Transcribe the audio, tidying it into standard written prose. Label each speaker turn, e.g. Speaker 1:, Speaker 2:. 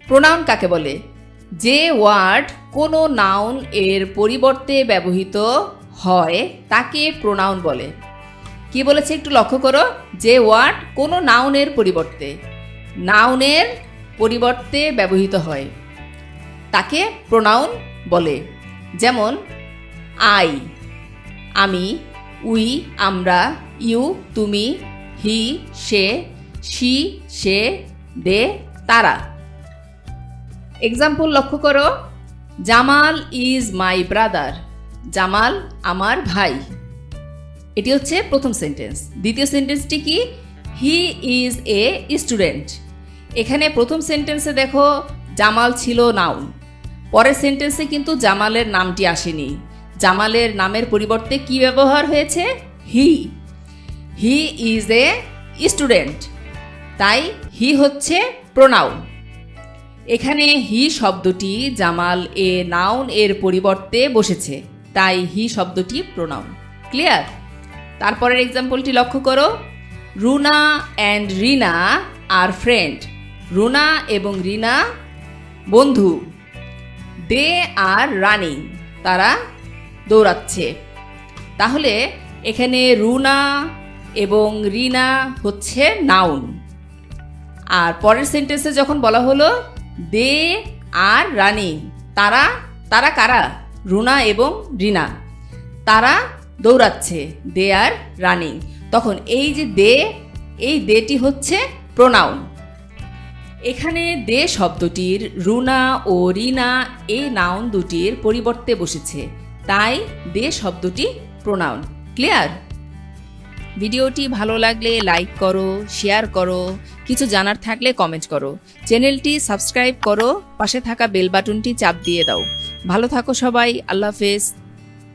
Speaker 1: Pronoun কাকে বলে? যে ওয়ার্ড কোনো নাউন এর পরিবর্তে ব্যবহৃত হয় তাকে প্রোনাউন বলে। কি বলেছে একটু লক্ষ্য করো, যে ওয়ার্ড কোনো নাউনের পরিবর্তে ব্যবহৃত হয় তাকে প্রোনাউন বলে। যেমন আই আমি, উই আমরা, ইউ তুমি, হি সে, শি সে, দে তারা। এক্সাম্পল লক্ষ্য করো, Jamal is my brother, Jamal আমার ভাই। এটি হচ্ছে প্রথম সেন্টেন্স। দ্বিতীয় সেন্টেন্সটি কি? He is a student. এখানে প্রথম সেন্টেন্সে দেখো জামাল ছিল নাউন, পরের সেন্টেন্সে কিন্তু জামালের নামটি আসেনি। জামালের নামের পরিবর্তে কি ব্যবহার হয়েছে? হি ইজ এ স্টুডেন্ট, তাই হি হচ্ছে প্রোনাউন। এখানে হি শব্দটি জামাল এ নাউন এর পরিবর্তে বসেছে, তাই হি শব্দটি প্রোনাউন। ক্লিয়ার? তারপরের এক্সাম্পলটি লক্ষ্য করো, Runa and Rina are friend. Runa এবং রিনা বন্ধু। দে আর রানিং, তারা দৌড়াচ্ছে। তাহলে এখানে রুনা এবং রিনা হচ্ছে নাউন, আর পরের সেন্টেন্সে যখন বলা হলো দে আর রানিং, তারা কারা? রুনা এবং রিনা, তারা দৌড়াচ্ছে, দে আর রানিং। তখন এই যে এই দেটি হচ্ছে প্রোনাউন। এখানে দে শব্দটির রুনা ও রিনা এই নাউন দুটির পরিবর্তে বসেছে, তাই দে শব্দটি প্রোনাউন। ক্লিয়ার? ভিডিওটি ভালো লাগলে লাইক করো, শেয়ার করো, কিছু জানার থাকলে কমেন্ট করো, চ্যানেলটি সাবস্ক্রাইব করো, পাশে থাকা বেল বাটনটি চাপ দিয়ে দাও। ভালো থাকো সবাই, আল্লাহ হাফেজ।